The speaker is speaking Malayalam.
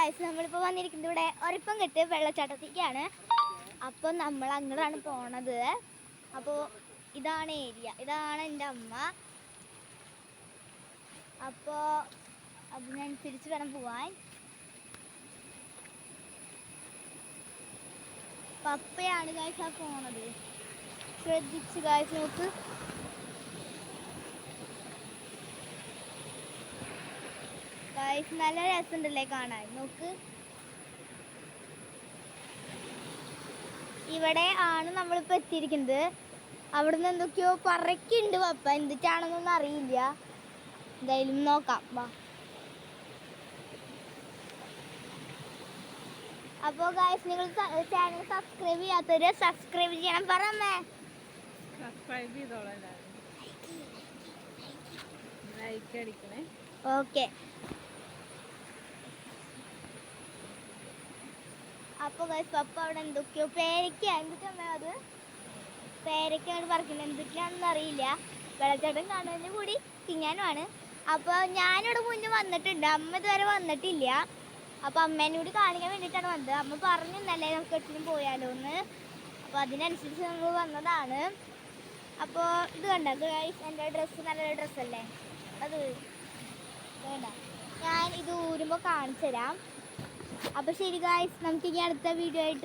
ഗൈസ് നമ്മളിപ്പോൾ വന്നിരിക്കുന്നത് ഇവിടെ ഒരപ്പം കെട്ട് വെള്ളച്ചാട്ടത്തേക്കാണ്. അപ്പോൾ നമ്മൾ അങ്ങോട്ടാണ് പോണത്. അപ്പോൾ ഇതാണ് ഏരിയ, ഇതാണ് എൻ്റെ അമ്മ. അപ്പോൾ അതിനനുസരിച്ച് വേണം പോവാൻ. പപ്പയാണ് ഗൈസ് ആ പോണത്. ശ്രദ്ധിച്ച് ഗൈസ് നോക്ക്. ഗൈസ് നല്ല രസമുണ്ടല്ലേ കാണാൻ, നോക്ക്. ഇവിടെ ആണ് നമ്മളിപ്പോൾ എത്തിയിരിക്കുന്നത്. അവിടുന്ന് എന്തൊക്കെയോ പറക്കുന്നുണ്ട് പപ്പ, എന്തിട്ടാണെന്നൊന്നും അറിയില്ല. എന്തായാലും നോക്കാം വാ. അപ്പോൾ ഗൈസ് നിങ്ങൾ ചാനൽ സബ്സ്ക്രൈബ് ചെയ്യാത്തവര് സബ്സ്ക്രൈബ് ചെയ്യണം. പറമ്മേ സബ്സ്ക്രൈബ് ചെയ്തോളാം, ലൈക്ക് അടിക്കണേ. ഓക്കെ. അപ്പോൾ ഗൈസ് പപ്പ അവിടെ എന്തൊക്കെയോ പേരയ്ക്ക, എന്തൊക്കെയാ അത് പേരയ്ക്കാണ് പറിക്കുന്നത്, എന്തൊക്കെയാണെന്ന് അറിയില്ല. വെള്ളച്ചാട്ടം കാണുന്നതിന് കൂടി തിന്നാനുമാണ്. അപ്പോൾ ഞാനിവിടെ മുന്നേ വന്നിട്ടുണ്ട്, അമ്മ ഇതുവരെ വന്നിട്ടില്ല. അപ്പോൾ അമ്മേനെ കൂടി കാണിക്കാൻ വേണ്ടിയിട്ടാണ് വന്നത്. അമ്മ പറഞ്ഞു ഇന്നല്ലേ നമുക്ക് എട്ടിനും പോയാലോ എന്ന്. അപ്പോൾ അതിനനുസരിച്ച് നമ്മൾ വന്നതാണ്. അപ്പോൾ ഇത് കണ്ട ഗൈസ്, എൻ്റെ ഡ്രസ്സ് നല്ലൊരു ഡ്രസ്സല്ലേ അത് വേണ്ട, ഞാൻ ഇത് ഊരുമ്പോൾ കാണിച്ചു തരാം. അപ്പോൾ ശരി ഗൈസ്, നമുക്കിനി അടുത്ത വീഡിയോ ആയിട്ട്